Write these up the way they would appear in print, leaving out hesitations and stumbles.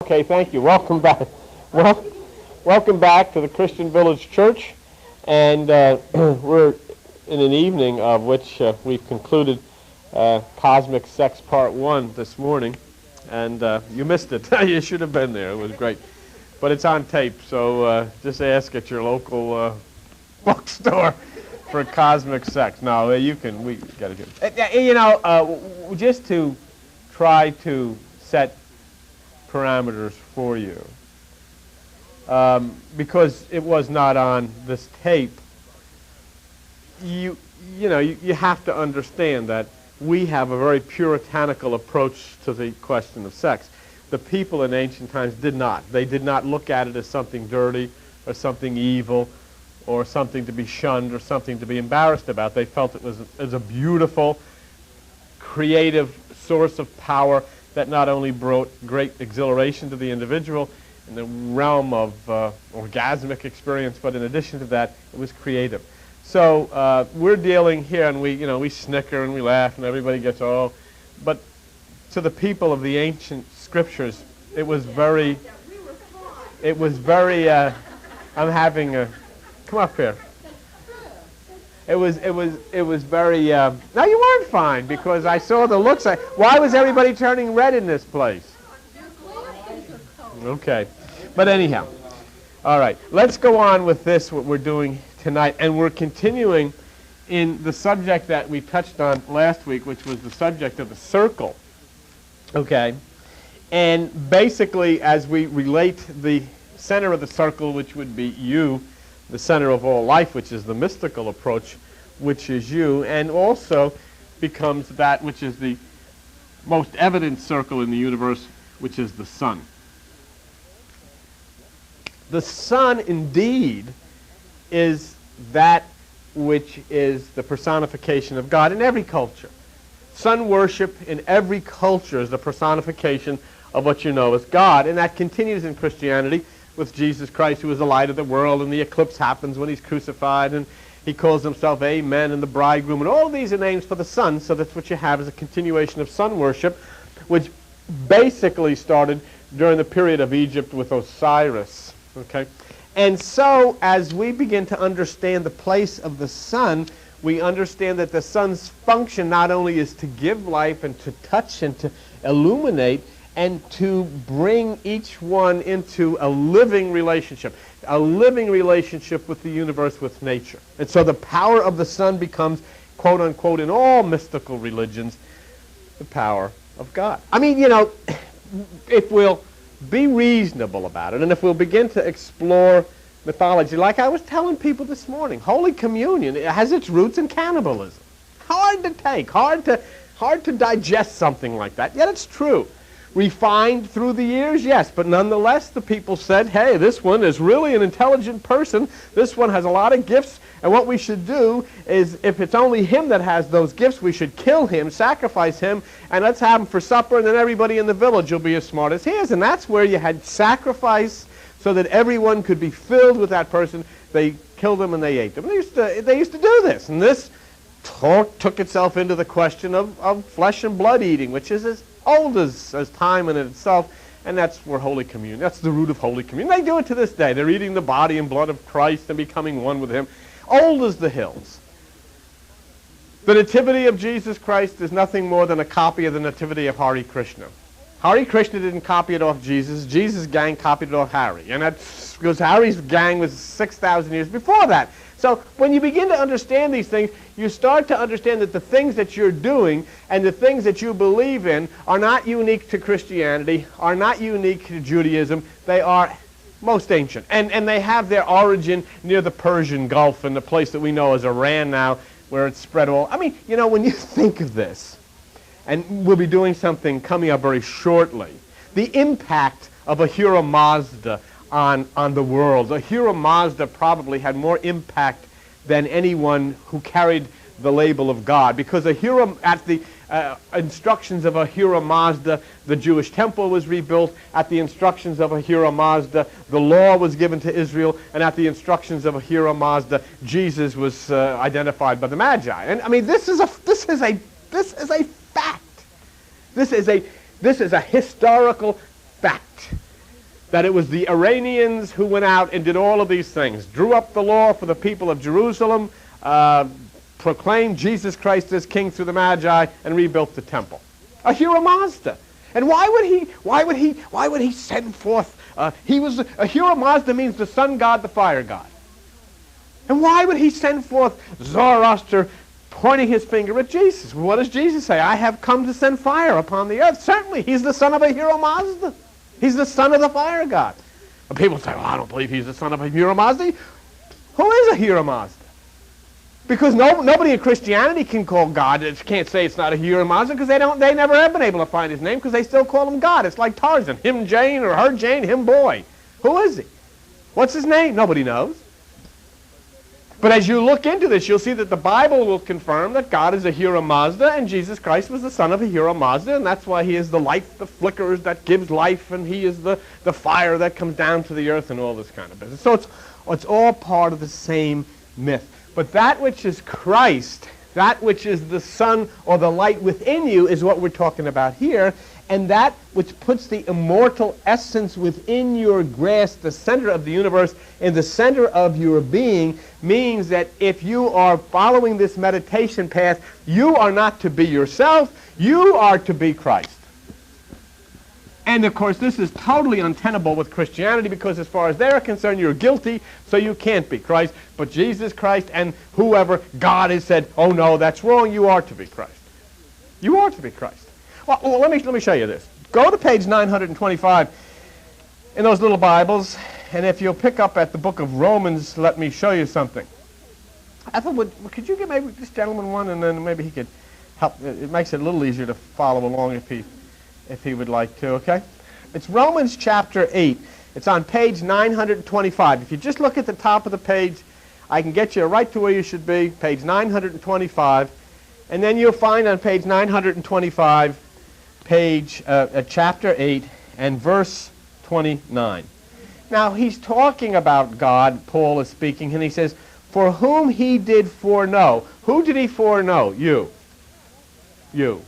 Okay, thank you. Welcome back. Well, welcome back to the Christian Village Church, and we're in an evening of which we've concluded Cosmic Sex Part 1 this morning, and you missed it. You should have been there. It was great. But it's on tape, so just ask at your local bookstore for Cosmic Sex. No, you can. We got to do it. Just to try to set parameters for you, because it was not on this tape. You have to understand that we have a very puritanical approach to the question of sex. The people in ancient times did not. They did not look at it as something dirty or something evil or something to be shunned or something to be embarrassed about. They felt it was as a beautiful, creative source of power that not only brought great exhilaration to the individual in the realm of orgasmic experience, but in addition to that, it was creative. So we're dealing here, and we snicker and we laugh, and everybody gets but to the people of the ancient scriptures, it was very. I'm having a. Come up here. It was very. No, you weren't fine, because I saw the looks. Why was everybody turning red in this place? Okay, but anyhow, all right. Let's go on with this. What we're doing tonight, and we're continuing in the subject that we touched on last week, which was the subject of the circle. Okay, and basically, as we relate the center of the circle, which would be you, the center of all life, which is the mystical approach, which is you, and also becomes that which is the most evident circle in the universe, which is the sun. The sun, indeed, is that which is the personification of God in every culture. Sun worship in every culture is the personification of what you know as God, and that continues in Christianity with Jesus Christ, who is the light of the world, and the eclipse happens when he's crucified, and he calls himself Amen, and the bridegroom, and all of these are names for the sun, so that's what you have is a continuation of sun worship, which basically started during the period of Egypt with Osiris. Okay? And so, as we begin to understand the place of the sun, we understand that the sun's function not only is to give life and to touch and to illuminate and to bring each one into a living relationship with the universe, with nature. And so the power of the sun becomes, quote unquote, in all mystical religions, the power of God. I mean, if we'll be reasonable about it, and if we'll begin to explore mythology, like I was telling people this morning, Holy Communion, it has its roots in cannibalism. Hard to take, hard to digest something like that, yet it's true. Refined through the years, yes, but nonetheless the people said, hey, this one is really an intelligent person, this one has a lot of gifts, and what we should do is, if it's only him that has those gifts, we should kill him, sacrifice him, and let's have him for supper, and then everybody in the village will be as smart as he is. And that's where you had sacrifice so that everyone could be filled with that person. They killed them and they ate them. They used to do this, and this took itself into the question of flesh and blood eating, which is as old as time in itself, and that's where Holy Communion, that's the root of Holy Communion. They do it to this day. They're eating the body and blood of Christ and becoming one with him. Old as the hills. The Nativity of Jesus Christ is nothing more than a copy of the Nativity of Hare Krishna. Hare Krishna didn't copy it off Jesus. Jesus' gang copied it off Harry. And that's because Harry's gang was 6,000 years before that. So when you begin to understand these things, you start to understand that the things that you're doing and the things that you believe in are not unique to Christianity, are not unique to Judaism. They are most ancient. And they have their origin near the Persian Gulf, in the place that we know as Iran now, where it's spread all. I mean, when you think of this, and we'll be doing something coming up very shortly, the impact of Ahura Mazda on the world. Ahura Mazda probably had more impact than anyone who carried the label of God, because Ahura, at the instructions of Ahura Mazda, the Jewish temple was rebuilt. At the instructions of Ahura Mazda, the law was given to Israel, and at the instructions of Ahura Mazda, Jesus was identified by the Magi. And I mean, this is a fact. This is a historical fact. that it was the Iranians who went out and did all of these things, drew up the law for the people of Jerusalem, proclaimed Jesus Christ as king through the Magi, and rebuilt the temple. Ahura Mazda. And why would he send forth, Ahura Mazda means the sun god, the fire god. And why would he send forth Zoroaster pointing his finger at Jesus? What does Jesus say? I have come to send fire upon the earth. Certainly, he's the son of Ahura Mazda. He's the son of the fire god. And people say, well, I don't believe he's the son of Ahura Mazda. Who is Ahura Mazda? Because nobody in Christianity can call God, can't say it's not Ahura Mazda, because they never have been able to find his name, because they still call him God. It's like Tarzan, him Jane, or her Jane, him boy. Who is he? What's his name? Nobody knows. But as you look into this, you'll see that the Bible will confirm that God is Ahura Mazda, and Jesus Christ was the son of Ahura Mazda, and that's why he is the light that flickers, that gives life, and he is the fire that comes down to the earth, and all this kind of business. So it's all part of the same myth. But that which is Christ, that which is the sun or the light within you, is what we're talking about here. And that which puts the immortal essence within your grasp, the center of the universe, in the center of your being, means that if you are following this meditation path, you are not to be yourself, you are to be Christ. And of course, this is totally untenable with Christianity, because as far as they're concerned, you're guilty, so you can't be Christ. But Jesus Christ and whoever, God has said, oh no, that's wrong, you are to be Christ. You are to be Christ. Well, let me show you this. Go to page 925 in those little Bibles, and if you'll pick up at the book of Romans, let me show you something. Ethel, could you give maybe this gentleman one, and then maybe he could help. It makes it a little easier to follow along if he would like to, okay? It's Romans chapter 8. It's on page 925. If you just look at the top of the page, I can get you right to where you should be, page 925. And then you'll find on page 925, chapter 8 and verse 29. Now, he's talking about God, Paul is speaking, and he says, for whom he did foreknow. Who did he foreknow? You. You.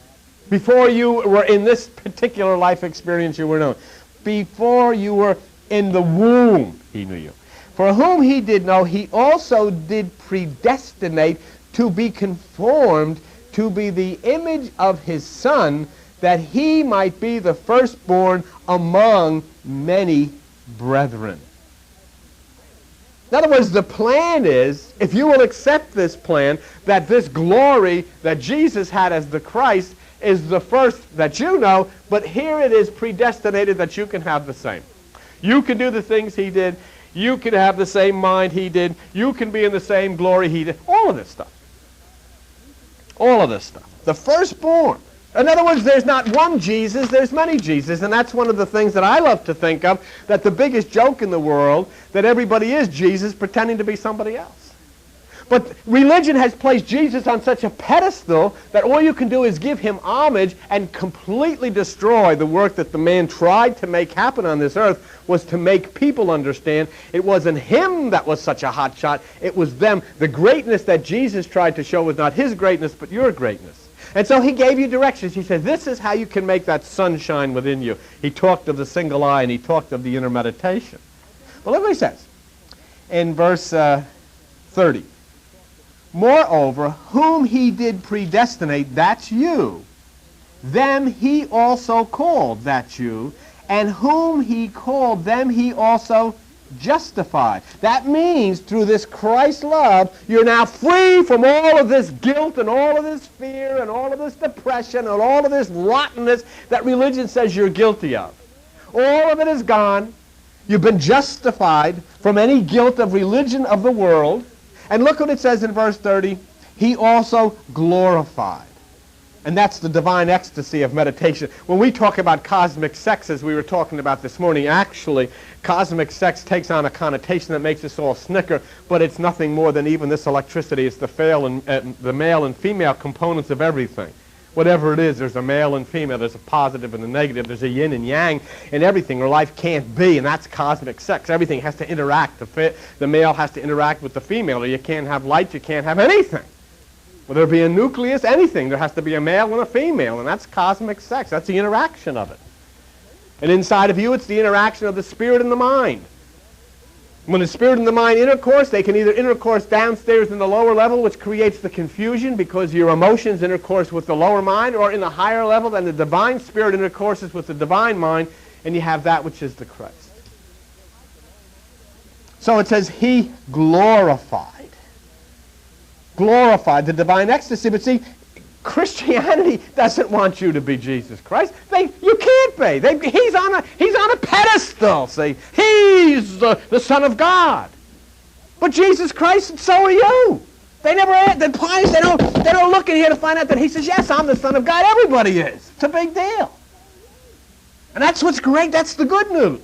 Before you were in this particular life experience, you were known. Before you were in the womb, he knew you. For whom he did know, he also did predestinate to be conformed to be the image of his Son, that he might be the firstborn among many brethren. In other words, the plan is, if you will accept this plan, that this glory that Jesus had as the Christ is the first that you know, but here it is predestinated that you can have the same. You can do the things he did. You can have the same mind he did. You can be in the same glory he did. All of this stuff. All of this stuff. The firstborn. In other words, there's not one Jesus, there's many Jesus, and that's one of the things that I love to think of, that the biggest joke in the world, that everybody is Jesus pretending to be somebody else. But religion has placed Jesus on such a pedestal that all you can do is give him homage and completely destroy the work that the man tried to make happen on this earth, was to make people understand it wasn't him that was such a hot shot, it was them. The greatness that Jesus tried to show was not his greatness, but your greatness. And so he gave you directions. He said, this is how you can make that sunshine within you. He talked of the single eye, and he talked of the inner meditation. Well, look what he says in verse 30. Moreover, whom he did predestinate, that's you, them he also called, that's you, and whom he called, them he also justified. That means through this Christ love, you're now free from all of this guilt and all of this fear and all of this depression and all of this rottenness that religion says you're guilty of. All of it is gone. You've been justified from any guilt of religion of the world. And look what it says in verse 30. He also glorified. And that's the divine ecstasy of meditation. When we talk about cosmic sex, as we were talking about this morning, actually, cosmic sex takes on a connotation that makes us all snicker, but it's nothing more than even this electricity. It's the male and female components of everything. Whatever it is, there's a male and female, there's a positive and a negative, there's a yin and yang in everything, or life can't be, and that's cosmic sex. Everything has to interact. The male has to interact with the female, or you can't have light, you can't have anything. Whether it be a nucleus, anything, there has to be a male and a female, and that's cosmic sex. That's the interaction of it. And inside of you, it's the interaction of the spirit and the mind. When the spirit and the mind intercourse, they can either intercourse downstairs in the lower level, which creates the confusion because your emotions intercourse with the lower mind, or in the higher level, then the divine spirit intercourses with the divine mind, and you have that which is the Christ. So it says he glorified the divine ecstasy. But see, Christianity doesn't want you to be Jesus Christ. You can't be. He's on a pedestal. See, he's the Son of God. But Jesus Christ, and so are you. They don't look in here to find out that he says, yes, I'm the Son of God. Everybody is. It's a big deal. And that's what's great. That's the good news.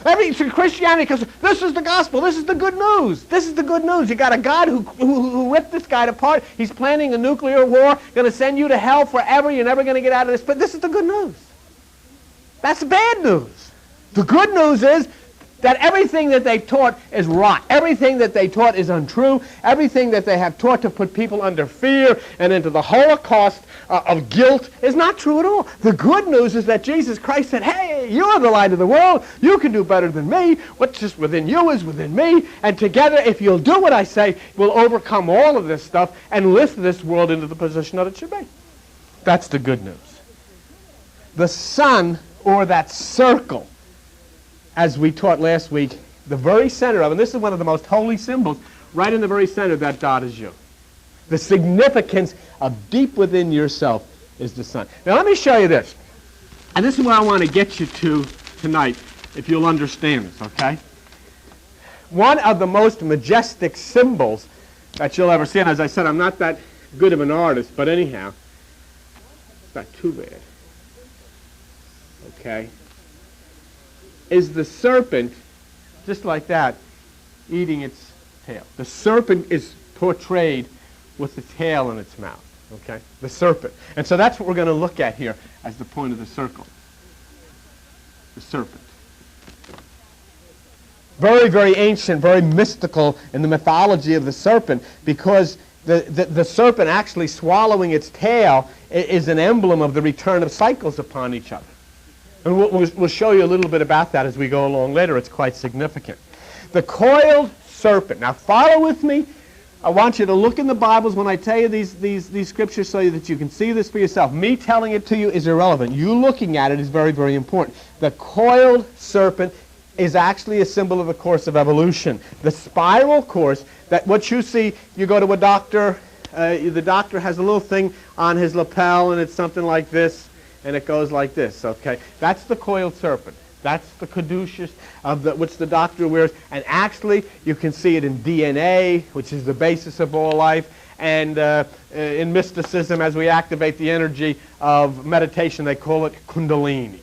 Christianity comes, this is the gospel, this is the good news. This is the good news. You got a God who ripped this guy apart. He's planning a nuclear war, going to send you to hell forever. You're never going to get out of this. But this is the good news. That's the bad news. The good news is that everything that they taught is rot. Everything that they taught is untrue. Everything that they have taught to put people under fear and into the Holocaust of guilt is not true at all. The good news is that Jesus Christ said, hey, you are the light of the world. You can do better than me. What's just within you is within me. And together, if you'll do what I say, we'll overcome all of this stuff and lift this world into the position that it should be. That's the good news. The sun, or that circle, as we taught last week, the very center of it, and this is one of the most holy symbols, right in the very center of that dot is you. The significance of deep within yourself is the sun. Now let me show you this. And this is what I want to get you to tonight, if you'll understand this, okay? One of the most majestic symbols that you'll ever see, and as I said, I'm not that good of an artist, but anyhow, it's not too bad. Okay? Is the serpent, just like that, eating its tail. The serpent is portrayed with the tail in its mouth, okay? The serpent. And so that's what we're going to look at here as the point of the circle. The serpent. Very, very ancient, very mystical in the mythology of the serpent, because the serpent actually swallowing its tail is an emblem of the return of cycles upon each other. And we'll show you a little bit about that as we go along later. It's quite significant. The coiled serpent. Now follow with me. I want you to look in the Bibles when I tell you these scriptures so that you can see this for yourself. Me telling it to you is irrelevant. You looking at it is very, very important. The coiled serpent is actually a symbol of the course of evolution. The spiral course, that what you see, you go to a doctor, the doctor has a little thing on his lapel and it's something like this. And it goes like this, okay? That's the coiled serpent. That's the caduceus of which the doctor wears. And actually, you can see it in DNA, which is the basis of all life. And in mysticism, as we activate the energy of meditation, they call it kundalini,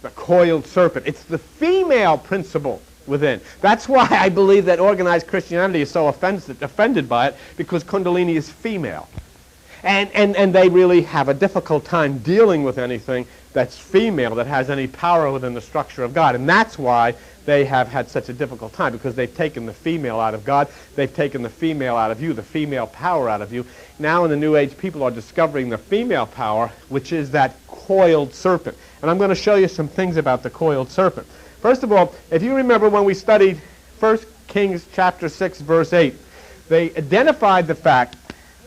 the coiled serpent. It's the female principle within. That's why I believe that organized Christianity is so offended by it, because kundalini is female. And they really have a difficult time dealing with anything that's female, that has any power within the structure of God. And that's why they have had such a difficult time, because they've taken the female out of God. They've taken the female out of you, the female power out of you. Now in the New Age, people are discovering the female power, which is that coiled serpent. And I'm going to show you some things about the coiled serpent. First of all, if you remember when we studied 1 Kings chapter 6, verse 8, they identified the fact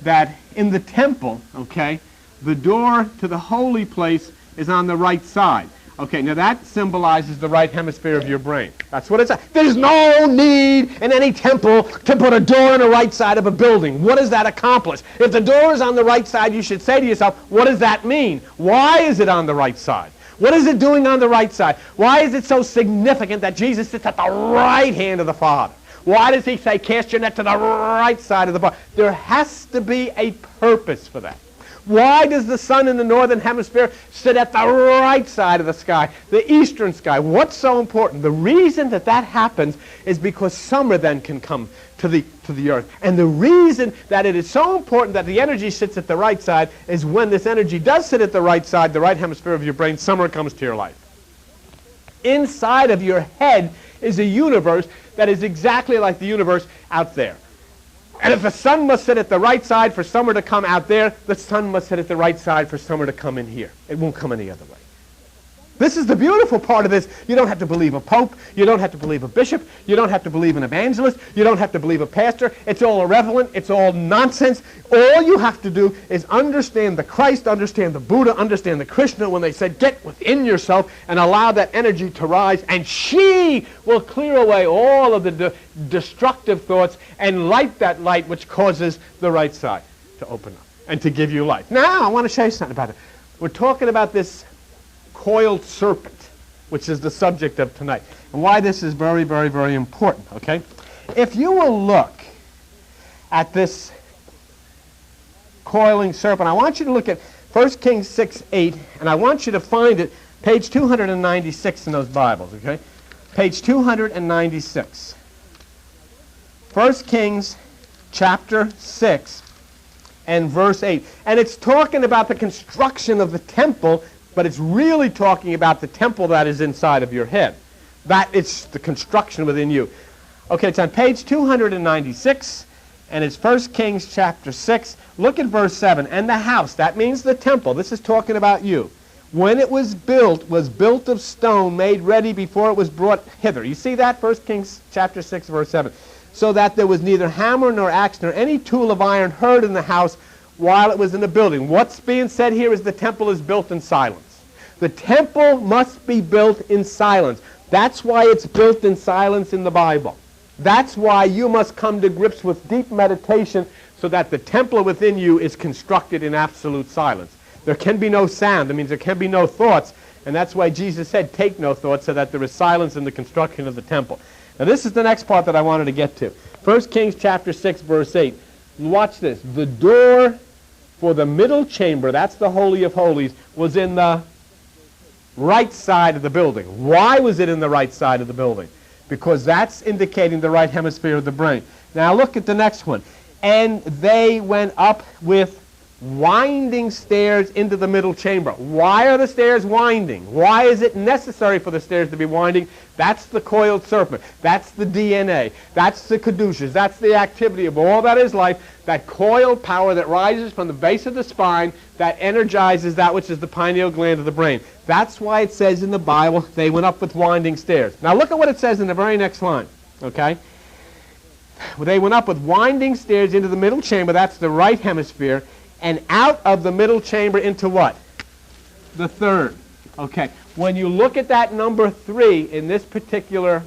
that in the temple, okay, the door to the holy place is on the right side. Okay, now that symbolizes the right hemisphere of your brain. That's what it's at. There's no need in any temple to put a door on the right side of a building. What does that accomplish? If the door is on the right side, you should say to yourself, what does that mean? Why is it on the right side? What is it doing on the right side? Why is it so significant that Jesus sits at the right hand of the Father? Why does he say, cast your net to the right side of the bar? There has to be a purpose for that. Why does the sun in the northern hemisphere sit at the right side of the sky, the eastern sky? What's so important? The reason that happens is because summer then can come to the earth. And the reason that it is so important that the energy sits at the right side is when this energy does sit at the right side, the right hemisphere of your brain, summer comes to your life. Inside of your head is a universe that is exactly like the universe out there. And if the sun must sit at the right side for summer to come out there, the sun must sit at the right side for summer to come in here. It won't come any other way. This is the beautiful part of this. You don't have to believe a pope. You don't have to believe a bishop. You don't have to believe an evangelist. You don't have to believe a pastor. It's all irrelevant. It's all nonsense. All you have to do is understand the Christ, understand the Buddha, understand the Krishna when they said, get within yourself and allow that energy to rise, and she will clear away all of the destructive thoughts and light that light which causes the right side to open up and to give you life. Now, I want to show you something about it. We're talking about this coiled serpent, which is the subject of tonight, and why this is very, very, very important, okay? If you will look at this coiling serpent, I want you to look at 1 Kings 6:8, and I want you to find it, page 296 in those Bibles, okay? Page 296. 1 Kings chapter 6 and verse 8. And it's talking about the construction of the temple, but it's really talking about the temple that is inside of your head. That is the construction within you. Okay, it's on page 296, and it's 1 Kings chapter 6. Look at verse 7. And the house, that means the temple. This is talking about you. When it was built of stone, made ready before it was brought hither. You see that? 1 Kings chapter 6, verse 7. So that there was neither hammer nor axe nor any tool of iron heard in the house while it was in the building. What's being said here is the temple is built in silence. The temple must be built in silence. That's why it's built in silence in the Bible. That's why you must come to grips with deep meditation so that the temple within you is constructed in absolute silence. There can be no sound. That means there can be no thoughts. And that's why Jesus said, take no thoughts, so that there is silence in the construction of the temple. Now this is the next part that I wanted to get to. 1 Kings chapter 6, verse 8. Watch this. The door for the middle chamber, that's the Holy of Holies, was in the right side of the building. Why was it in the right side of the building? Because that's indicating the right hemisphere of the brain. Now look at the next one. And they went up with winding stairs into the middle chamber. Why are the stairs winding? Why is it necessary for the stairs to be winding? That's the coiled serpent. That's the DNA. That's the caduceus. That's the activity of all that is life. That coiled power that rises from the base of the spine that energizes that which is the pineal gland of the brain. That's why it says in the Bible, they went up with winding stairs. Now look at what it says in the very next line. Okay? They went up with winding stairs into the middle chamber. That's the right hemisphere. And out of the middle chamber into what? The third. Okay. When you look at that number 3 in this particular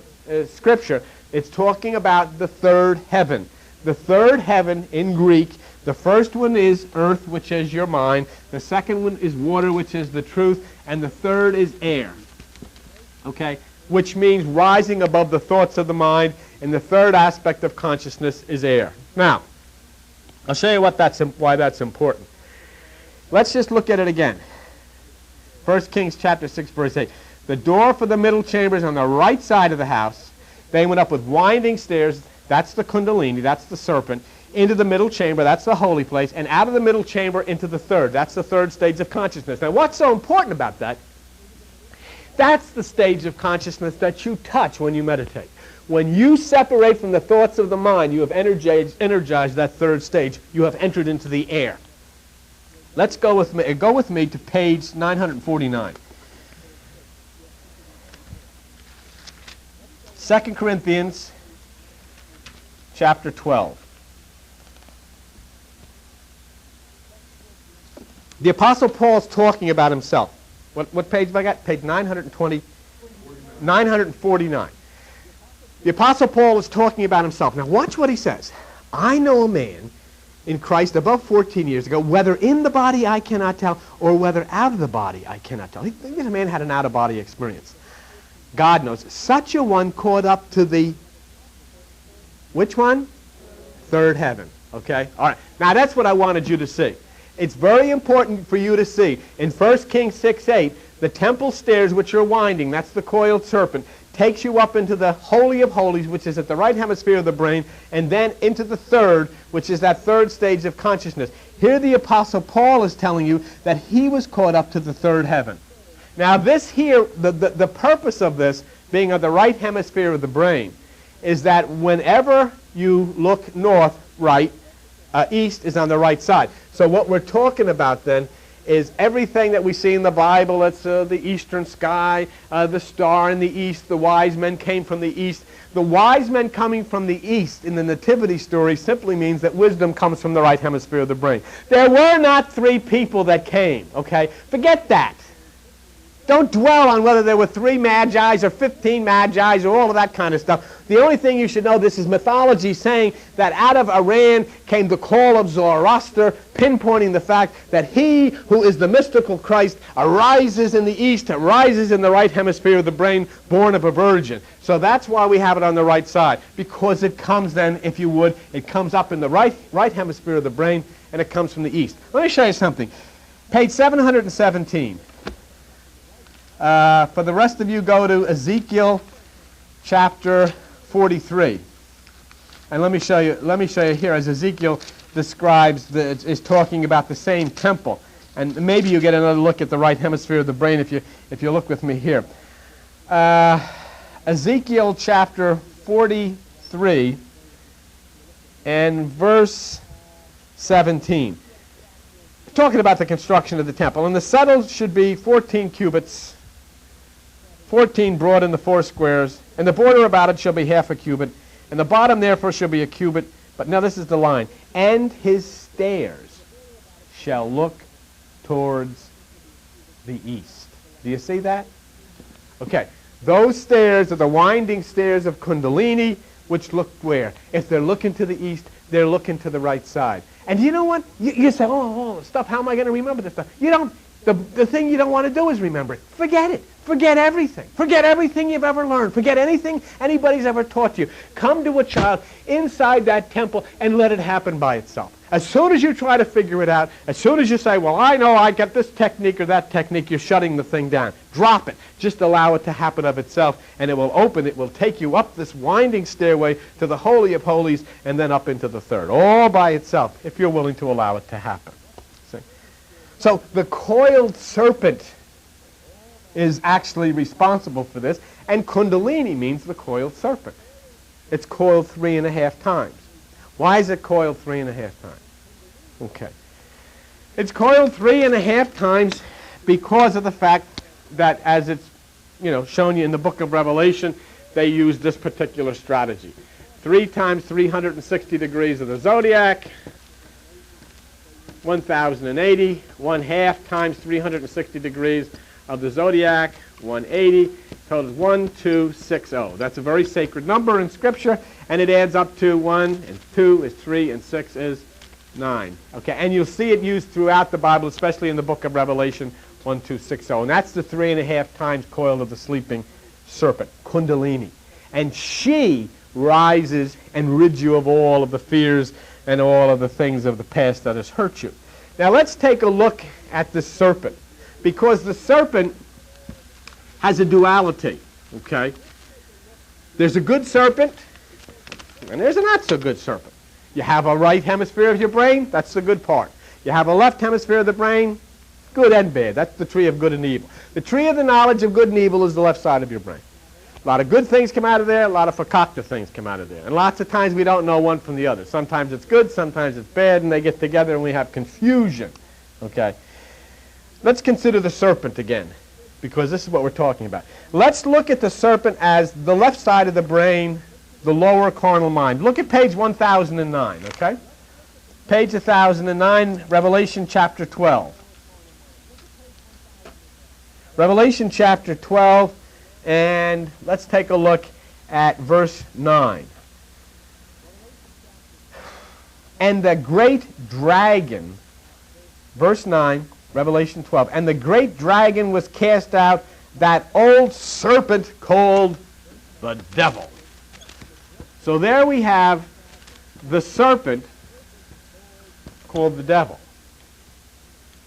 scripture, it's talking about the third heaven. The third heaven in Greek, the first one is earth, which is your mind. The second one is water, which is the truth. And the third is air. Okay? Which means rising above the thoughts of the mind. And the third aspect of consciousness is air. Now, I'll show you why that's important. Let's just look at it again. 1 Kings chapter 6, verse 8. The door for the middle chamber is on the right side of the house. They went up with winding stairs. That's the kundalini. That's the serpent. Into the middle chamber. That's the holy place. And out of the middle chamber into the third. That's the third stage of consciousness. Now, what's so important about that? That's the stage of consciousness that you touch when you meditate. When you separate from the thoughts of the mind, you have energized that third stage. You have entered into the air. Let's go with me to page 949. 2 Corinthians chapter 12. The Apostle Paul is talking about himself. What page have I got? Page 949. The Apostle Paul is talking about himself. Now watch what he says. I know a man in Christ above 14 years ago, whether in the body I cannot tell, or whether out of the body I cannot tell. This man had an out-of-body experience. God knows. Such a one caught up to the, which one? Third heaven. Okay? All right. Now that's what I wanted you to see. It's very important for you to see. In 1 Kings 6:8, the temple stairs which are winding, that's the coiled serpent, takes you up into the Holy of Holies, which is at the right hemisphere of the brain, and then into the third, which is that third stage of consciousness. Here the Apostle Paul is telling you that he was caught up to the third heaven. Now this here, the purpose of this, being at the right hemisphere of the brain, is that whenever you look north, right, east is on the right side. So what we're talking about then is everything that we see in the Bible. It's the eastern sky, the star in the east, the wise men came from the east. The wise men coming from the east in the nativity story simply means that wisdom comes from the right hemisphere of the brain. There were not 3 people that came, okay? Forget that. Don't dwell on whether there were 3 Magi's or 15 Magi's or all of that kind of stuff. The only thing you should know, this is mythology saying that out of Iran came the call of Zoroaster, pinpointing the fact that he who is the mystical Christ arises in the east, arises in the right hemisphere of the brain, born of a virgin. So that's why we have it on the right side, because it comes then, if you would, it comes up in the right hemisphere of the brain, and it comes from the east. Let me show you something. Page 717. For the rest of you, go to Ezekiel chapter 43. And let me show you here, as Ezekiel describes, is talking about the same temple. And maybe you get another look at the right hemisphere of the brain if you look with me here. Ezekiel chapter 43 and verse 17. Talking about the construction of the temple. And the settle should be 14 cubits, 14 broad in the 4 squares, and the border about it shall be half a cubit, and the bottom therefore shall be a cubit. But now this is the line. And his stairs shall look towards the east. Do you see that? Okay. Those stairs are the winding stairs of Kundalini, which look where? If they're looking to the east, they're looking to the right side. And you know what? You say, oh, stuff, how am I going to remember this stuff? You don't. The thing you don't want to do is remember it. Forget it. Forget everything. Forget everything you've ever learned. Forget anything anybody's ever taught you. Come to a child inside that temple and let it happen by itself. As soon as you try to figure it out, as soon as you say, well, I know I get this technique or that technique, you're shutting the thing down. Drop it. Just allow it to happen of itself, and it will open. It will take you up this winding stairway to the Holy of Holies and then up into the third, all by itself, if you're willing to allow it to happen. See? So the coiled serpent is actually responsible for this, and Kundalini means the coiled serpent. It's coiled 3.5 times. Why is it coiled 3.5 times? Okay. It's coiled 3.5 times because of the fact that, as it's shown you in the book of Revelation, they use this particular strategy. 3 times 360 degrees of the zodiac, 1,080, 1/2 times 360 degrees of the zodiac, 180, totals 1260. That's a very sacred number in Scripture, and it adds up to 1 and 2 is 3 and 6 is 9. Okay, and you'll see it used throughout the Bible, especially in the book of Revelation, 1260. And that's the 3.5 times coil of the sleeping serpent, Kundalini. And she rises and rids you of all of the fears and all of the things of the past that has hurt you. Now let's take a look at the serpent, because the serpent has a duality, okay? There's a good serpent, and there's a not-so-good serpent. You have a right hemisphere of your brain, that's the good part. You have a left hemisphere of the brain, good and bad. That's the tree of good and evil. The tree of the knowledge of good and evil is the left side of your brain. A lot of good things come out of there, a lot of fakakta things come out of there. And lots of times we don't know one from the other. Sometimes it's good, sometimes it's bad, and they get together and we have confusion, okay? Let's consider the serpent again, because this is what we're talking about. Let's look at the serpent as the left side of the brain, the lower carnal mind. Look at page 1009, okay? Page 1009, Revelation chapter 12. Revelation chapter 12, and let's take a look at verse 9. And the great dragon, verse 9, Revelation 12, and the great dragon was cast out, that old serpent called the devil. So there we have the serpent called the devil.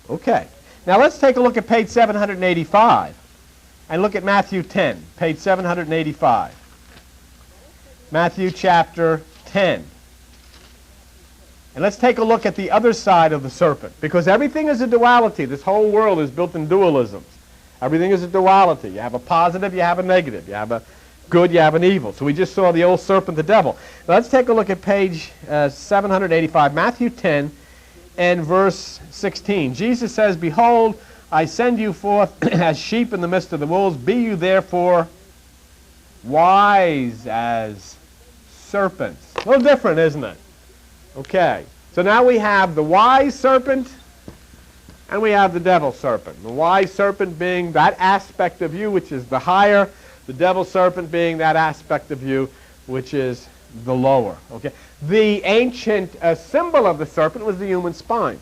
Okay. Now let's take a look at page 785 and look at Matthew 10, page 785. Matthew chapter 10. And let's take a look at the other side of the serpent, because everything is a duality. This whole world is built in dualisms. Everything is a duality. You have a positive, you have a negative. You have a good, you have an evil. So we just saw the old serpent, the devil. Now let's take a look at page 785, Matthew 10, and verse 16. Jesus says, "Behold, I send you forth as sheep in the midst of the wolves. Be you therefore wise as serpents." A little different, isn't it? Okay. So now we have the wise serpent and we have the devil serpent. The wise serpent being that aspect of you which is the higher, the devil serpent being that aspect of you which is the lower. Okay. The ancient symbol of the serpent was the human spine.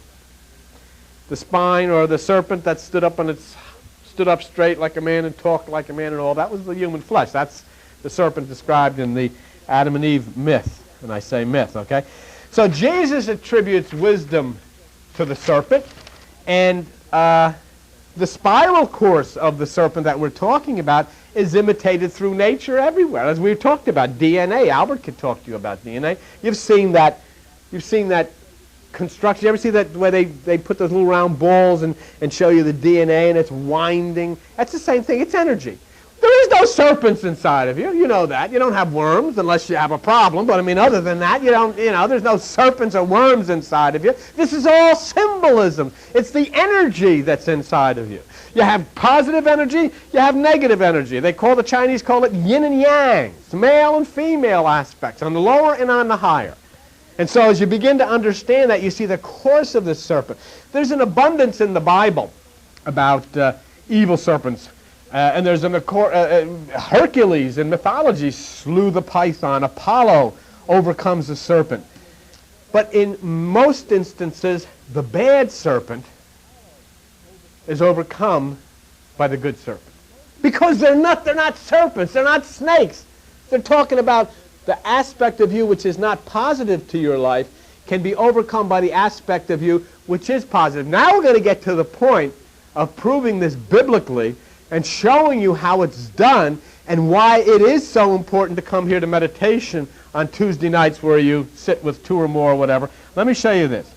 The spine, or the serpent that stood up straight like a man and talked like a man and all, that was the human flesh. That's the serpent described in the Adam and Eve myth. And I say myth, okay? So Jesus attributes wisdom to the serpent, and the spiral course of the serpent that we're talking about is imitated through nature everywhere. As we've talked about DNA, Albert could talk to you about DNA. You've seen that construction. You ever see that where they put those little round balls and show you the DNA and it's winding? That's the same thing. It's energy. There is no serpents inside of you. You know that. You don't have worms unless you have a problem. But I mean, other than that, there's no serpents or worms inside of you. This is all symbolism. It's the energy that's inside of you. You have positive energy. You have negative energy. The Chinese call it yin and yang. It's male and female aspects on the lower and on the higher. And so as you begin to understand that, you see the course of the serpent. There's an abundance in the Bible about evil serpents. And there's Hercules in mythology slew the python. Apollo overcomes the serpent. But in most instances, the bad serpent is overcome by the good serpent. Because they're not serpents, they're not snakes. They're talking about the aspect of you which is not positive to your life can be overcome by the aspect of you which is positive. Now we're going to get to the point of proving this biblically and showing you how it's done and why it is so important to come here to meditation on Tuesday nights where you sit with two or more or whatever. Let me show you this.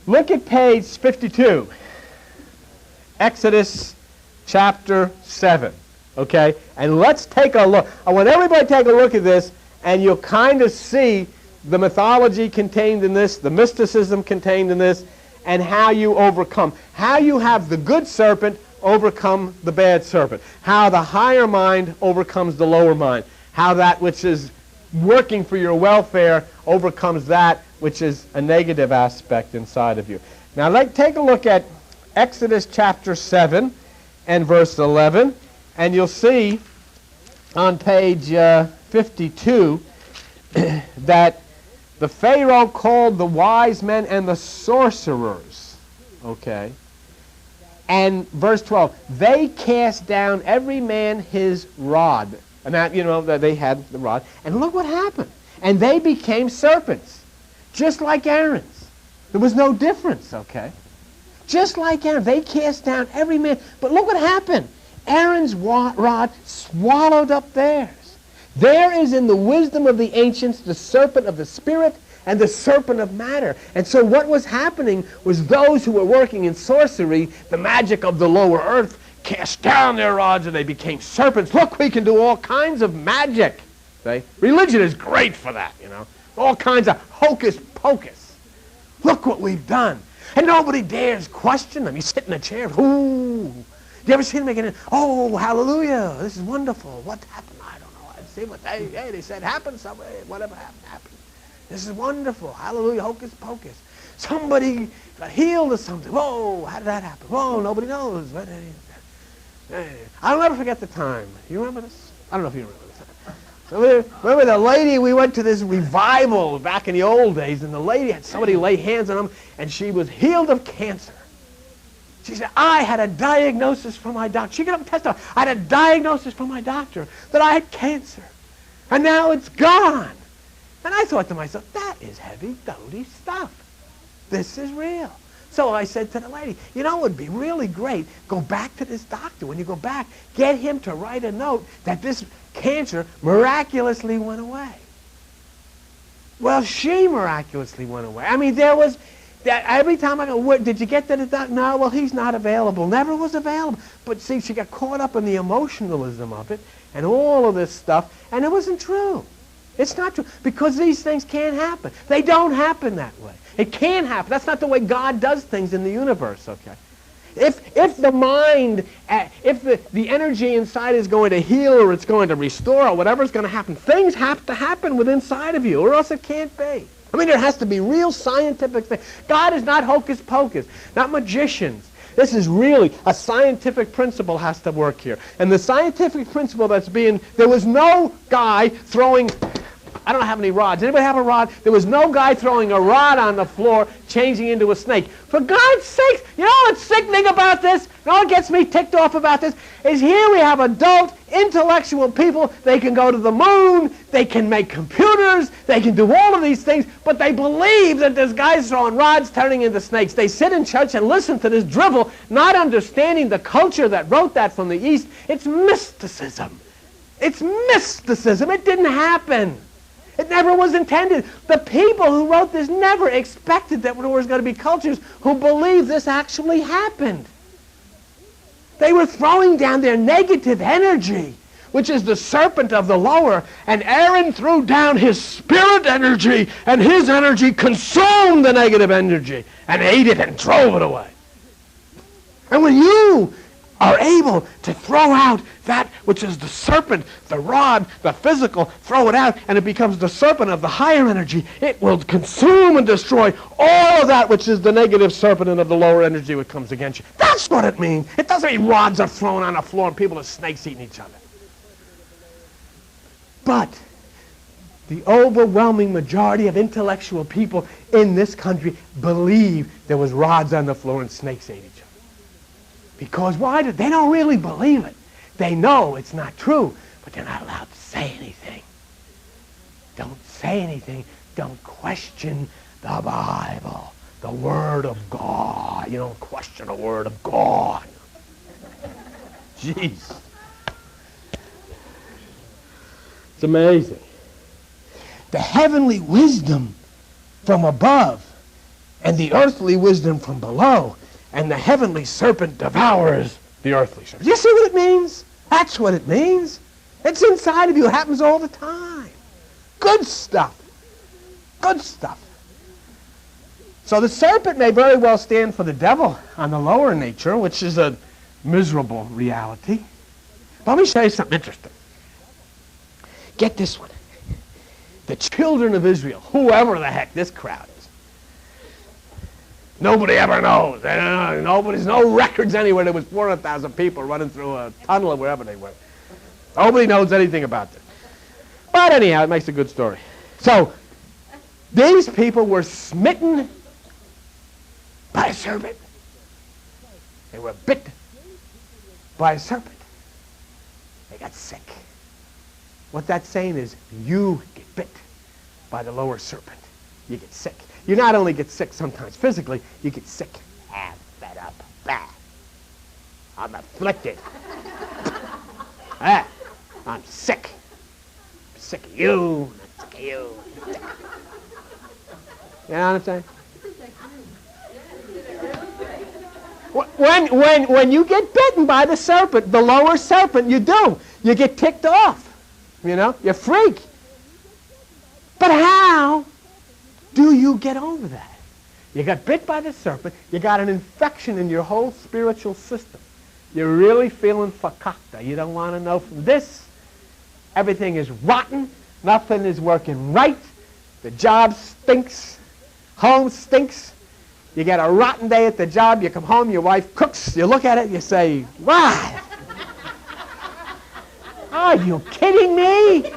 Look at page 52. Exodus chapter 7. Okay? And let's take a look. I want everybody to take a look at this, and you'll kind of see the mythology contained in this, the mysticism contained in this, and how you overcome. How you have the good serpent overcome the bad serpent. How the higher mind overcomes the lower mind. How that which is working for your welfare overcomes that which is a negative aspect inside of you. Now let's take a look at Exodus chapter 7 and verse 11. And you'll see on page 52 that the Pharaoh called the wise men and the sorcerers. Okay. And verse 12, they cast down every man his rod. And that, that they had the rod. And look what happened. And they became serpents, just like Aaron's. There was no difference, okay? Just like Aaron. They cast down every man. But look what happened. Aaron's rod swallowed up theirs. There is in the wisdom of the ancients the serpent of the spirit and the serpent of matter. And so what was happening was those who were working in sorcery, the magic of the lower earth, cast down their rods and they became serpents. Look, we can do all kinds of magic. See? Religion is great for that, All kinds of hocus pocus. Look what we've done. And nobody dares question them. You sit in a chair, ooh. You ever seen them making it? Oh, hallelujah, this is wonderful. What happened? I don't know. I see what they said happened somewhere. Whatever happened. This is wonderful. Hallelujah, hocus pocus. Somebody got healed or something. Whoa, how did that happen? Whoa, nobody knows. I'll never forget the time. You remember this? I don't know if you remember this. Remember the lady, we went to this revival back in the old days, and the lady had somebody lay hands on them, and she was healed of cancer. She said, I had a diagnosis from my doctor. She got up and testified. I had a diagnosis from my doctor that I had cancer. And now it's gone. And I thought to myself, that is heavy-duty stuff. This is real. So I said to the lady, it would be really great. Go back to this doctor. When you go back, get him to write a note that this cancer miraculously went away. Well, she miraculously went away. I mean, there was... Every time I go, did you get to the doctor? No, well, he's not available. Never was available. But see, she got caught up in the emotionalism of it and all of this stuff, and it wasn't true. It's not true, because these things can't happen. They don't happen that way. It can't happen. That's not the way God does things in the universe, okay? If the mind, if the energy inside is going to heal or it's going to restore or whatever's going to happen, things have to happen within inside of you or else it can't be. I mean, there has to be real scientific things. God is not hocus pocus, not magicians. This is really a scientific principle has to work here. And the scientific principle that's being, there was no guy throwing, I don't have any rods. Anybody have a rod? There was no guy throwing a rod on the floor, changing into a snake. For God's sake, you know what's sickening about this? You know what gets me ticked off about this? Is here we have adult, intellectual people. They can go to the moon. They can make computers. They can do all of these things. But they believe that there's guys throwing rods turning into snakes. They sit in church and listen to this drivel, not understanding the culture that wrote that from the East. It's mysticism. It's mysticism. It didn't happen. It never was intended. The people who wrote this never expected that there was going to be cultures who believed this actually happened. They were throwing down their negative energy, which is the serpent of the lower, and Aaron threw down his spirit energy, and his energy consumed the negative energy and ate it and drove it away. And when you are able to throw out that which is the serpent, the rod, the physical, throw it out, and it becomes the serpent of the higher energy, it will consume and destroy all of that which is the negative serpent and of the lower energy which comes against you. That's what it means. It doesn't mean rods are thrown on the floor and people are snakes eating each other. But the overwhelming majority of intellectual people in this country believe there was rods on the floor and snakes ate each other. Because why? They don't really believe it. They know it's not true, but they're not allowed to say anything. Don't say anything. Don't question the Bible, the Word of God. You don't question the Word of God. Jeez. It's amazing. The heavenly wisdom from above and the earthly wisdom from below, and the heavenly serpent devours the earthly serpent. You see what it means? That's what it means. It's inside of you. It happens all the time. Good stuff. Good stuff. So the serpent may very well stand for the devil on the lower nature, which is a miserable reality. But let me show you something interesting. Get this one. The children of Israel, whoever the heck this crowd is, nobody ever knows. There's no records anywhere. There was 400,000 people running through a tunnel or wherever they went. Nobody knows anything about this. But anyhow, it makes a good story. So, these people were smitten by a serpent. They were bit by a serpent. They got sick. What that's saying is, you get bit by the lower serpent. You get sick. You not only get sick sometimes physically, you get sick. I'm fed up. Bah. I'm afflicted. I'm sick. I'm sick of you. I'm sick of you. You know what I'm saying? When you get bitten by the serpent, the lower serpent, you do. You get ticked off. You know? You freak. But how do you get over that? You got bit by the serpent. You got an infection in your whole spiritual system. You're really feeling fakakta. You don't want to know from this. Everything is rotten. Nothing is working right. The job stinks. Home stinks. You get a rotten day at the job. You come home, your wife cooks. You look at it, you say, wow. Are you kidding me?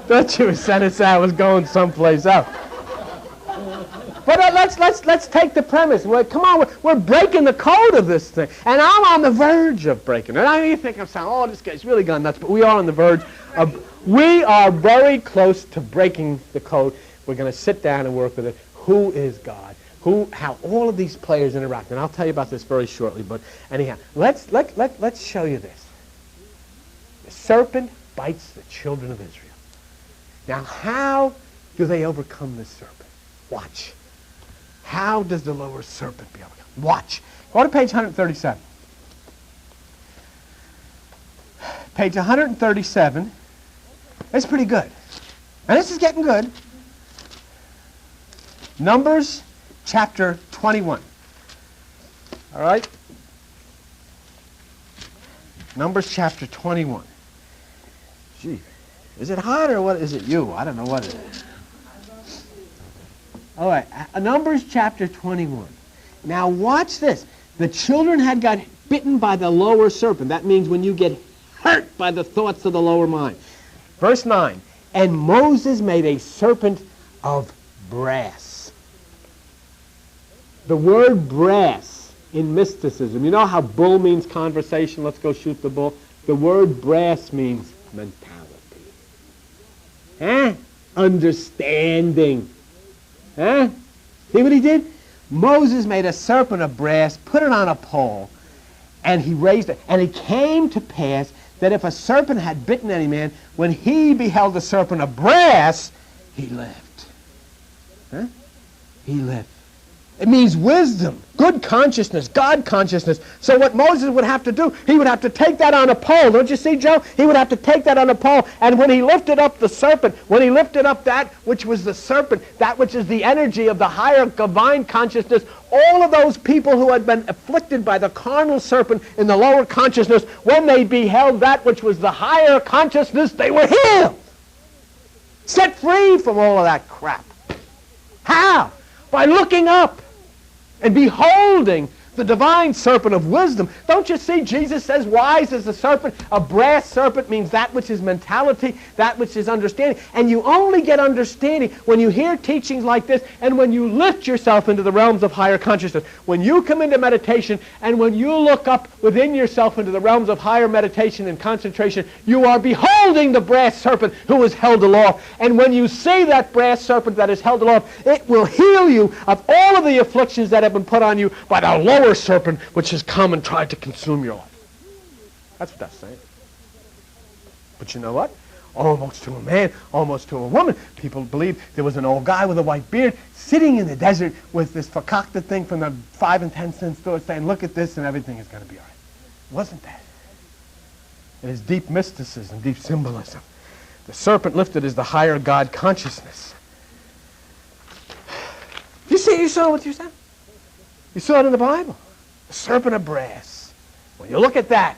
Thought you said it I was going someplace else. But let's take the premise. Come on, we're breaking the code of this thing, and I'm on the verge of breaking it. I know you think I'm saying, oh, this guy's really gone nuts, but we are on the verge of. We are very close to breaking the code. We're going to sit down and work with it. Who is God? How all of these players interact, and I'll tell you about this very shortly. But anyhow, let's show you this. The serpent bites the children of Israel. Now, how do they overcome this serpent? Watch. How does the lower serpent be overcome? Watch. Go to page 137. page 137. It's pretty good. And this is getting good. Numbers chapter 21. All right? Numbers chapter 21. Gee, is it hot or what is it you? I don't know what it is. All right, Numbers chapter 21. Now watch this. The children had got bitten by the lower serpent. That means when you get hurt by the thoughts of the lower mind. Verse 9. And Moses made a serpent of brass. The word brass in mysticism, you know how bull means conversation, let's go shoot the bull? The word brass means mentality. Huh? Understanding. Huh? See what he did? Moses made a serpent of brass, put it on a pole, and he raised it. And it came to pass that if a serpent had bitten any man, when he beheld the serpent of brass, he lived. Huh? He lived. It means wisdom, good consciousness, God consciousness. So what Moses would have to do, he would have to take that on a pole. Don't you see, Joe? He would have to take that on a pole. And when he lifted up the serpent, when he lifted up that which was the serpent, that which is the energy of the higher divine consciousness, all of those people who had been afflicted by the carnal serpent in the lower consciousness, when they beheld that which was the higher consciousness, they were healed. Set free from all of that crap. How? By looking up and beholding the divine serpent of wisdom. Don't you see Jesus says wise as a serpent? A brass serpent means that which is mentality, that which is understanding. And you only get understanding when you hear teachings like this and when you lift yourself into the realms of higher consciousness. When you come into meditation and when you look up within yourself into the realms of higher meditation and concentration, you are beholding the brass serpent who is held aloft. And when you see that brass serpent that is held aloft, it will heal you of all of the afflictions that have been put on you by the lower serpent which has come and tried to consume your life. That's what that's saying. But you know what? Almost to a man, almost to a woman, people believe there was an old guy with a white beard sitting in the desert with this fakakta thing from the 5 and 10 cent store saying, look at this and everything is going to be all right. It wasn't that. It is deep mysticism, deep symbolism. The serpent lifted is the higher God consciousness. You saw what you said? You saw it in the Bible. The serpent of brass. When you look at that,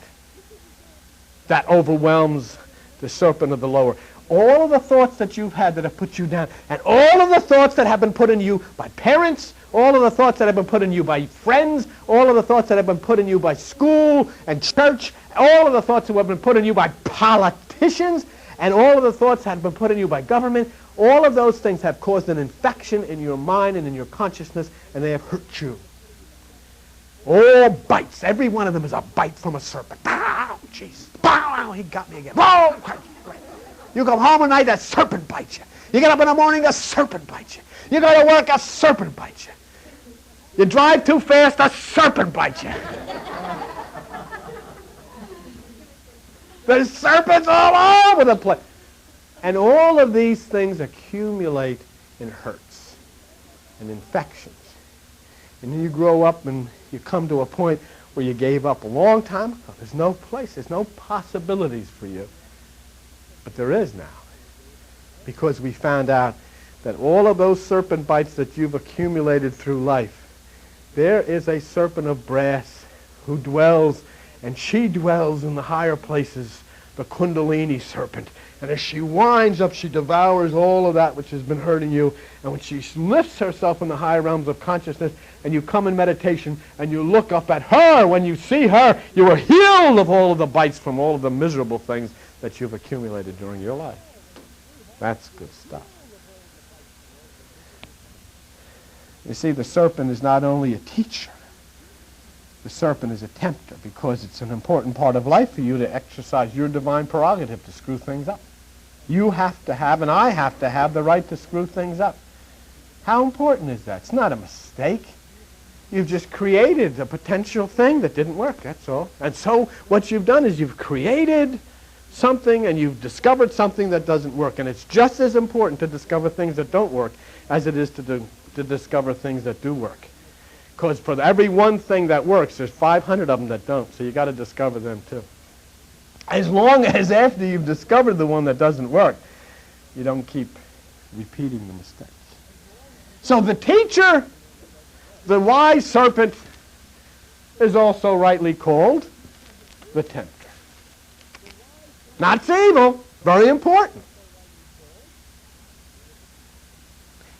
that overwhelms the serpent of the lower. All of the thoughts that you've had that have put you down, and all of the thoughts that have been put in you by parents, all of the thoughts that have been put in you by friends, all of the thoughts that have been put in you by school and church, all of the thoughts that have been put in you by politicians, and all of the thoughts that have been put in you by government, all of those things have caused an infection in your mind and in your consciousness, and they have hurt you. All bites. Every one of them is a bite from a serpent. Ow, jeez. Ow, he got me again. Oh, you come home at night, that serpent bites you. You get up in the morning, a serpent bites you. You go to work, a serpent bites you. You drive too fast, a serpent bites you. There's serpents all over the place. And all of these things accumulate in hurts and infections. And then you grow up and you come to a point where you gave up a long time ago. There's no place, there's no possibilities for you. But there is now. Because we found out that all of those serpent bites that you've accumulated through life, there is a serpent of brass who dwells, and she dwells in the higher places, the Kundalini serpent. And as she winds up, she devours all of that which has been hurting you. And when she lifts herself in the higher realms of consciousness, and you come in meditation, and you look up at her, when you see her, you are healed of all of the bites from all of the miserable things that you've accumulated during your life. That's good stuff. You see, the serpent is not only a teacher. The serpent is a tempter, because it's an important part of life for you to exercise your divine prerogative to screw things up. You have to have, and I have to have, the right to screw things up. How important is that? It's not a mistake. You've just created a potential thing that didn't work, that's all. And so what you've done is you've created something and you've discovered something that doesn't work. And it's just as important to discover things that don't work as it is to discover things that do work. Because for every one thing that works, there's 500 of them that don't. So you got to discover them too. As long as after you've discovered the one that doesn't work, you don't keep repeating the mistakes. So the teacher, the wise serpent, is also rightly called the tempter. Not evil, very important.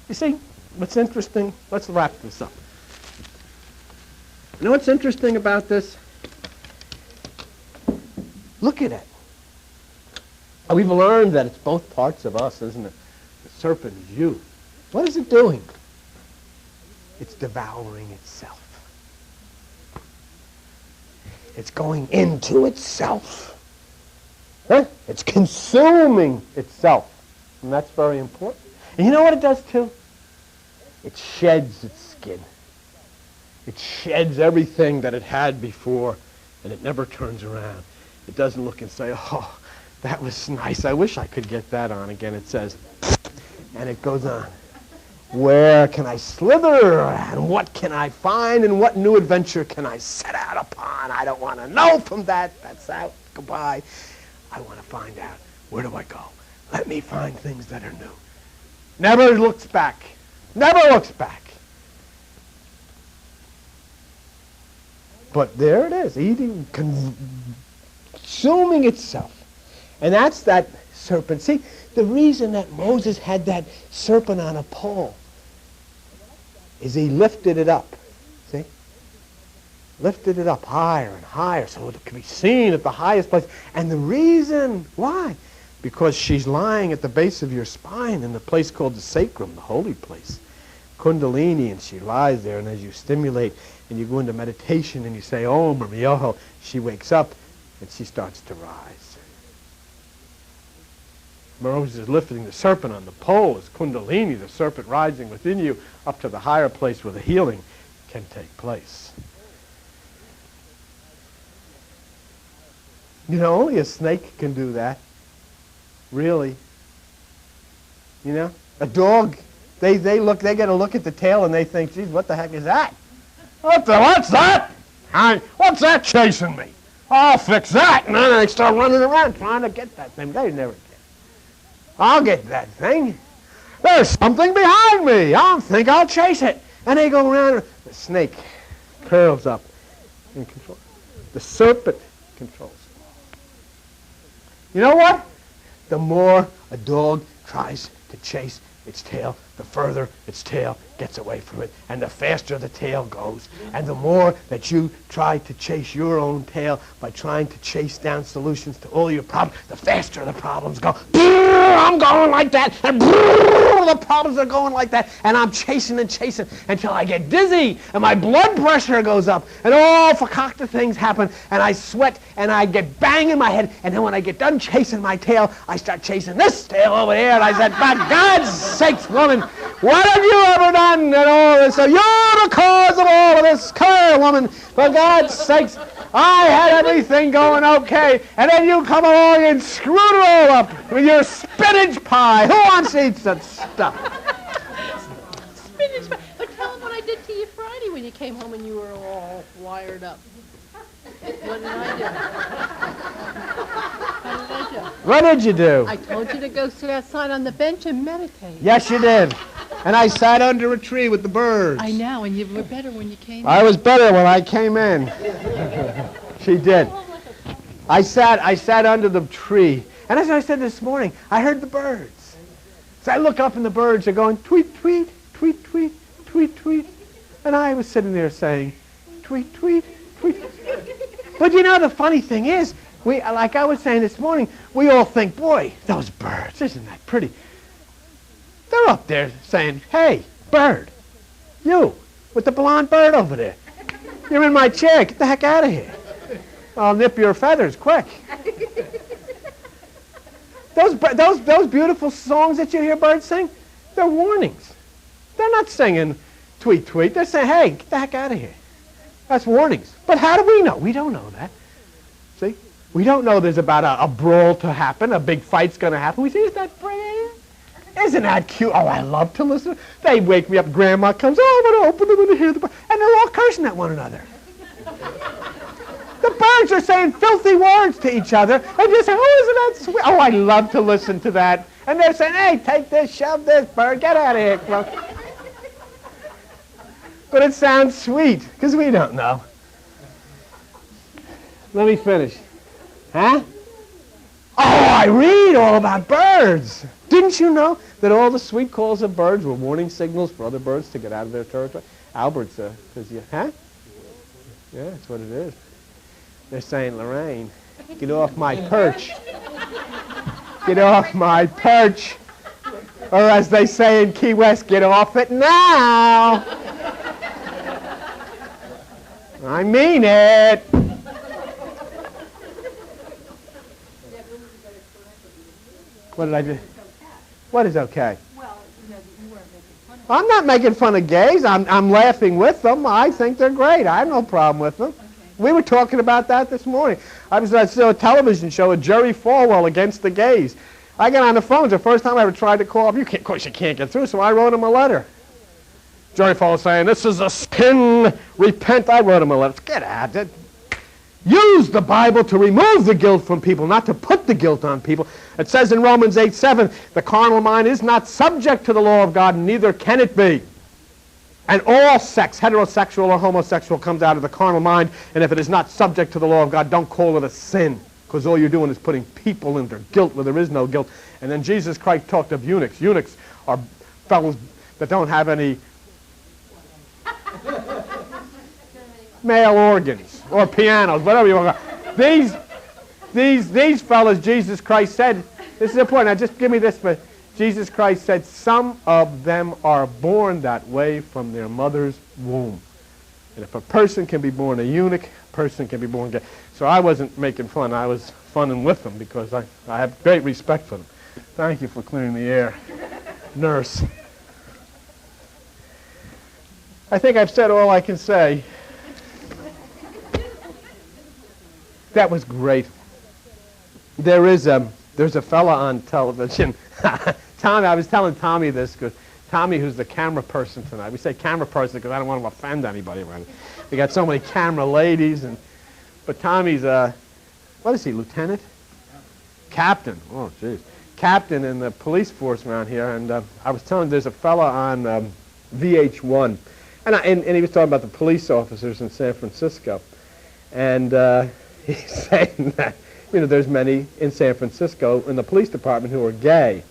You see, what's interesting, let's wrap this up. You know what's interesting about this? Look at it. We've learned that it's both parts of us, isn't it? The serpent is you. What is it doing? It's devouring itself. It's going into itself. Huh? It's consuming itself. And that's very important. And you know what it does too? It sheds its skin. It sheds everything that it had before, and it never turns around. It doesn't look and say, oh, that was nice. I wish I could get that on again. It says, and it goes on. Where can I slither, and what can I find, and what new adventure can I set out upon? I don't want to know from that. That's out. Goodbye. I want to find out. Where do I go? Let me find things that are new. Never looks back. Never looks back. But there it is, eating, consuming itself. And that's that serpent. See, the reason that Moses had that serpent on a pole is he lifted it up. See? Lifted it up higher and higher so it could be seen at the highest place. And the reason why? Because she's lying at the base of your spine in the place called the sacrum, the holy place. Kundalini, and she lies there, and as you stimulate and you go into meditation and you say Om or Myoho, she wakes up and she starts to rise. Moses is lifting the serpent on the pole as Kundalini, the serpent rising within you, up to the higher place where the healing can take place. You know, only a snake can do that. Really. You know? A dog, they get a look at the tail and they think, geez, what the heck is that? What's that? What's that chasing me? I'll fix that. And then they start running around trying to get that thing. They never get it. I'll get that thing. There's something behind me. I think I'll chase it. And they go around. The snake curls up and controls. The serpent controls. You know what? The more a dog tries to chase its tail, the further its tail gets away from it, and the faster the tail goes. And the more that you try to chase your own tail by trying to chase down solutions to all your problems, the faster the problems go. I'm going like that, and the problems are going like that, and I'm chasing and chasing until I get dizzy, and my blood pressure goes up, and all fakakta things happen, and I sweat, and I get bang in my head, and then when I get done chasing my tail, I start chasing this tail over here, and I said, by God's sakes, woman, what have you ever done at all this? So you're the cause of all of this. Come here, woman. For God's sakes, I had everything going okay, and then you come along and screwed it all up with your spinach pie. Who wants to eat such stuff? Spinach pie. But tell them what I did to you Friday when you came home and you were all wired up. What did I do? How did I do? What did you do? I told you to go sit outside on the bench and meditate. Yes, you did. And I sat under a tree with the birds. I know, and you were better when you came in. I was better when I came in. She did. I sat under the tree. And as I said this morning, I heard the birds. So I look up and the birds are going tweet, tweet, tweet, tweet, tweet, tweet. And I was sitting there saying, tweet, tweet, tweet. But you know, the funny thing is, like I was saying this morning, we all think, boy, those birds, isn't that pretty? They're up there saying, hey, bird, you, with the blonde bird over there. You're in my chair. Get the heck out of here. I'll nip your feathers quick. Those beautiful songs that you hear birds sing, they're warnings. They're not singing tweet, tweet. They're saying, hey, get the heck out of here. That's warnings. But how do we know? We don't know that. See? We don't know there's about a brawl to happen, a big fight's going to happen. We say, is that pretty? Isn't that cute? Oh, I love to listen. They wake me up. Grandma comes, oh, I'm going to open them and hear the birds. And they're all cursing at one another. The birds are saying filthy words to each other. And you say, oh, isn't that sweet? Oh, I love to listen to that. And they're saying, hey, take this, shove this, bird, get out of here. But it sounds sweet, because we don't know. Let me finish. Huh? Oh, I read all about birds. Didn't you know that all the sweet calls of birds were warning signals for other birds to get out of their territory? Albert's, because huh? Yeah, that's what it is. They're saying, Lorraine, get off my perch. Get off my perch. Or as they say in Key West, get off it now. I mean it. What did I do? What is okay? Well, you weren't making fun of I'm not making fun of gays. I'm laughing with them. I think they're great. I have no problem with them. Okay. We were talking about that this morning. I was at a television show with Jerry Falwell against the gays. I got on the phone. It's the first time I ever tried to call up. Of course, you can't get through, so I wrote him a letter. Jerry Falwell saying, this is a sin. Repent. I wrote him a letter. Get out. Use the Bible to remove the guilt from people, not to put the guilt on people. It says in Romans 8:7, the carnal mind is not subject to the law of God, neither can it be. And all sex, heterosexual or homosexual, comes out of the carnal mind, and if it is not subject to the law of God, don't call it a sin, because all you're doing is putting people into guilt where there is no guilt. And then Jesus Christ talked of eunuchs. Eunuchs are fellows that don't have any male organs or pianos, whatever you want to call. These fellas, Jesus Christ said, this is important. Now just give me this, but Jesus Christ said, some of them are born that way from their mother's womb. And if a person can be born a eunuch, a person can be born gay. So I wasn't making fun. I was funning with them because I have great respect for them. Thank you for clearing the air, nurse. I think I've said all I can say. That was great. There's a fella on television. Tommy, I was telling Tommy this because Tommy, who's the camera person tonight. We say camera person because I don't want to offend anybody around here. We got so many camera ladies, but Tommy's what is he, lieutenant? Captain. Oh, jeez. Captain in the police force around here. And I was telling there's a fella on VH1, and he was talking about the police officers in San Francisco, and he's saying that there's many in San Francisco in the police department who are gay.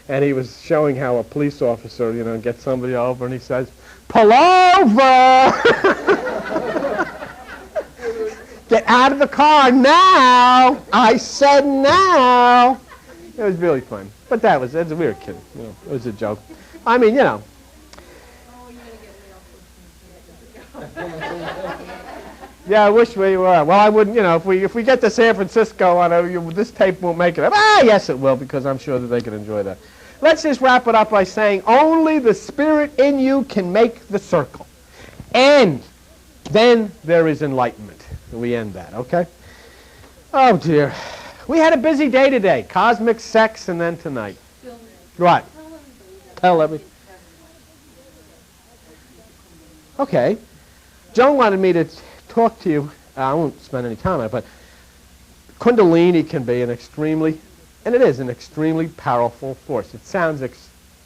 And he was showing how a police officer, gets somebody over and he says, pull over! Get out of the car now! I said now! It was really fun. But we were kidding. It was a joke. I mean, Oh, you're going to get laid off. Yeah, I wish we were. Well, I wouldn't, if we get to San Francisco, this tape won't make it up. Ah, yes, it will, because I'm sure that they can enjoy that. Let's just wrap it up by saying only the Spirit in you can make the circle. And then there is enlightenment. We end that, okay? Oh, dear. We had a busy day today. Cosmic sex, and then tonight. Right. Tell everybody. Okay. Joan wanted me to talk to you. I won't spend any time on it, but Kundalini can be an extremely powerful force. It sounds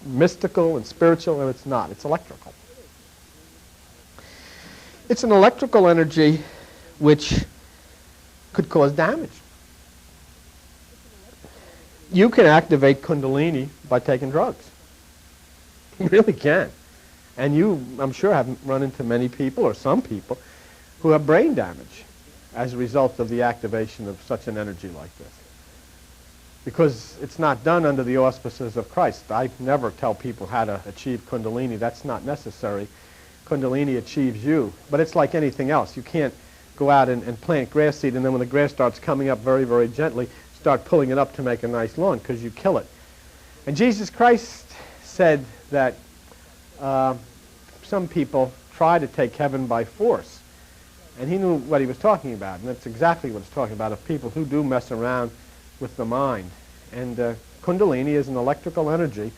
mystical and spiritual, and it's not. It's electrical. It's an electrical energy which could cause damage. You can activate Kundalini by taking drugs. You really can. And you, I'm sure, have run into many people, or some people, who have brain damage as a result of the activation of such an energy like this. Because it's not done under the auspices of Christ. I never tell people how to achieve Kundalini. That's not necessary. Kundalini achieves you. But it's like anything else. You can't go out and plant grass seed, and then when the grass starts coming up very, very gently, start pulling it up to make a nice lawn, because you kill it. And Jesus Christ said that some people try to take heaven by force. And he knew what he was talking about, and that's exactly what he's talking about, of people who do mess around with the mind. And Kundalini is an electrical energy,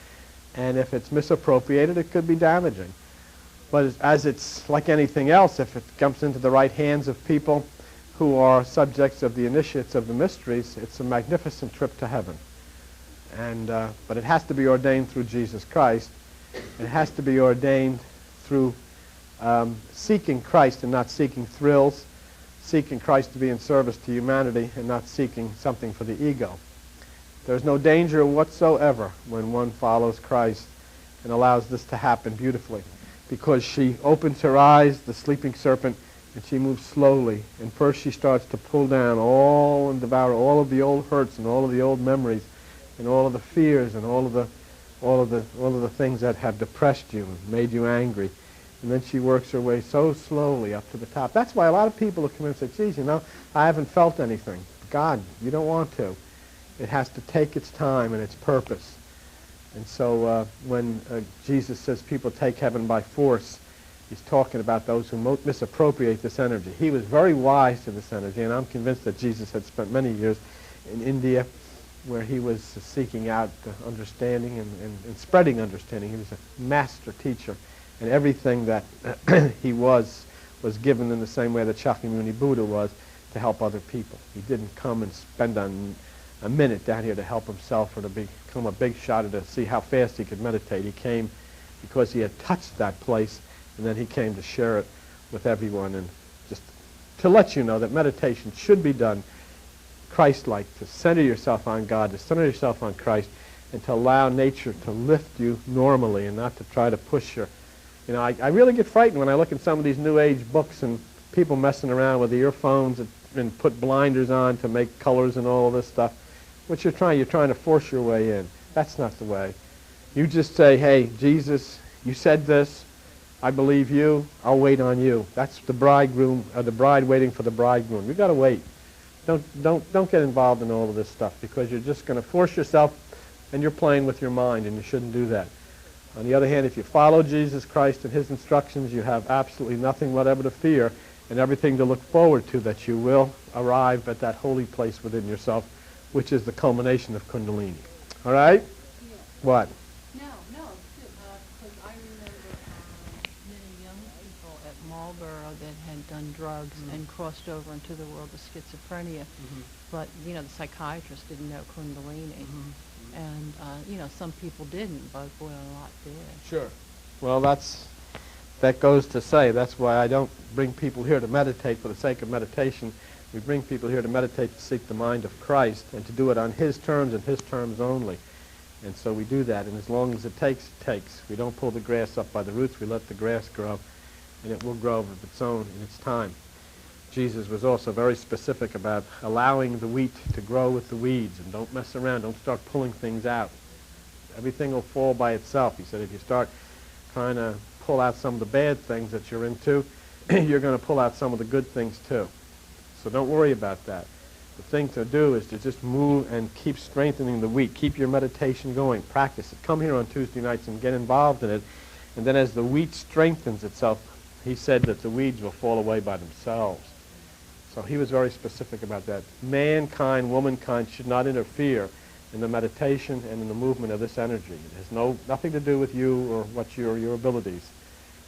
and if it's misappropriated, it could be damaging. But as it's like anything else, if it comes into the right hands of people who are subjects of the initiates of the mysteries, it's a magnificent trip to heaven. And but it has to be ordained through Jesus Christ. It has to be ordained through seeking Christ and not seeking thrills, seeking Christ to be in service to humanity and not seeking something for the ego. There's no danger whatsoever when one follows Christ and allows this to happen beautifully, because she opens her eyes, the sleeping serpent, and she moves slowly. And first she starts to pull down all and devour all of the old hurts and all of the old memories and all of the fears and all of the things that have depressed you and made you angry. And then she works her way so slowly up to the top. That's why a lot of people have come in and said, geez, you know, I haven't felt anything. God, you don't want to. It has to take its time and its purpose. And so when Jesus says people take heaven by force, he's talking about those who misappropriate this energy. He was very wise to this energy, and I'm convinced that Jesus had spent many years in India where he was seeking out understanding and spreading understanding. He was a master teacher, and everything that he was given in the same way that Shakyamuni Buddha was, to help other people. He didn't come and spend a minute down here to help himself or to become a big shot or to see how fast he could meditate. He came because he had touched that place, and then he came to share it with everyone, and just to let you know that meditation should be done Christ-like, to center yourself on God, to center yourself on Christ, and to allow nature to lift you normally and not to try to push you. You know, I really get frightened when I look at some of these New Age books and people messing around with earphones and put blinders on to make colors and all of this stuff. What you're trying to force your way in. That's not the way. You just say, hey, Jesus, you said this. I believe you. I'll wait on you. That's the bridegroom, the bride waiting for the bridegroom. You've got to wait. Don't get involved in all of this stuff, because you're just going to force yourself, and you're playing with your mind, and you shouldn't do that. On the other hand, if you follow Jesus Christ and his instructions, you have absolutely nothing whatever to fear and everything to look forward to, that you will arrive at that holy place within yourself, which is the culmination of Kundalini. All right? Yeah. What? No, because I remember many young people at Marlborough that had done drugs and crossed over into the world of schizophrenia. But, you know, the psychiatrist didn't know Kundalini. And, you know, some people didn't, but boy, a lot did. Sure. Well, that goes to say, that's why I don't bring people here to meditate for the sake of meditation. We bring people here to meditate to seek the mind of Christ and to do it on his terms and his terms only. And so we do that, and as long as it takes, it takes. We don't pull the grass up by the roots. We let the grass grow, and it will grow of its own in its time. Jesus was also very specific about allowing the wheat to grow with the weeds, and don't mess around. Don't start pulling things out. Everything will fall by itself. He said if you start trying to pull out some of the bad things that you're into, you're going to pull out some of the good things too. So don't worry about that. The thing to do is to just move and keep strengthening the wheat. Keep your meditation going. Practice it. Come here on Tuesday nights and get involved in it. And then as the wheat strengthens itself, he said that the weeds will fall away by themselves. So he was very specific about that. Mankind, womankind should not interfere in the meditation and in the movement of this energy. It has nothing to do with you or what your abilities.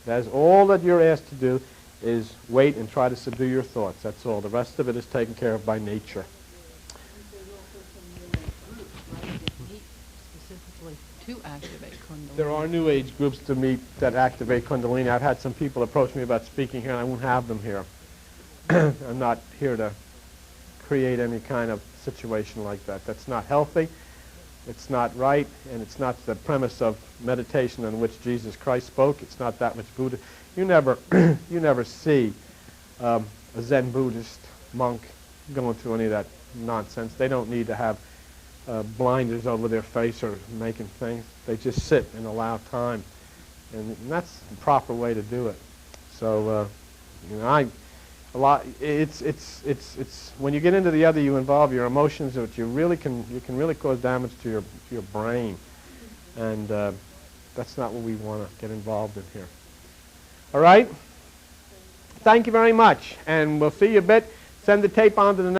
That's all that you're asked to do, is wait and try to subdue your thoughts. That's all. The rest of it is taken care of by nature. There's also some New Age groups, right, that meet specifically to activate Kundalini. There are New Age groups to meet that activate Kundalini. I've had some people approach me about speaking here, and I won't have them here. I'm not here to create any kind of situation like that. That's not healthy, it's not right, and it's not the premise of meditation on which Jesus Christ spoke. It's not that which Buddha. You never see a Zen Buddhist monk going through any of that nonsense. They don't need to have blinders over their face or making things. They just sit and allow time, and that's the proper way to do it. So, you know, it's when you get into the other, you involve your emotions, which you can really cause damage to your brain, and that's not what we want to get involved in here. All right? Thank you very much, and we'll see you a bit. Send the tape on to the next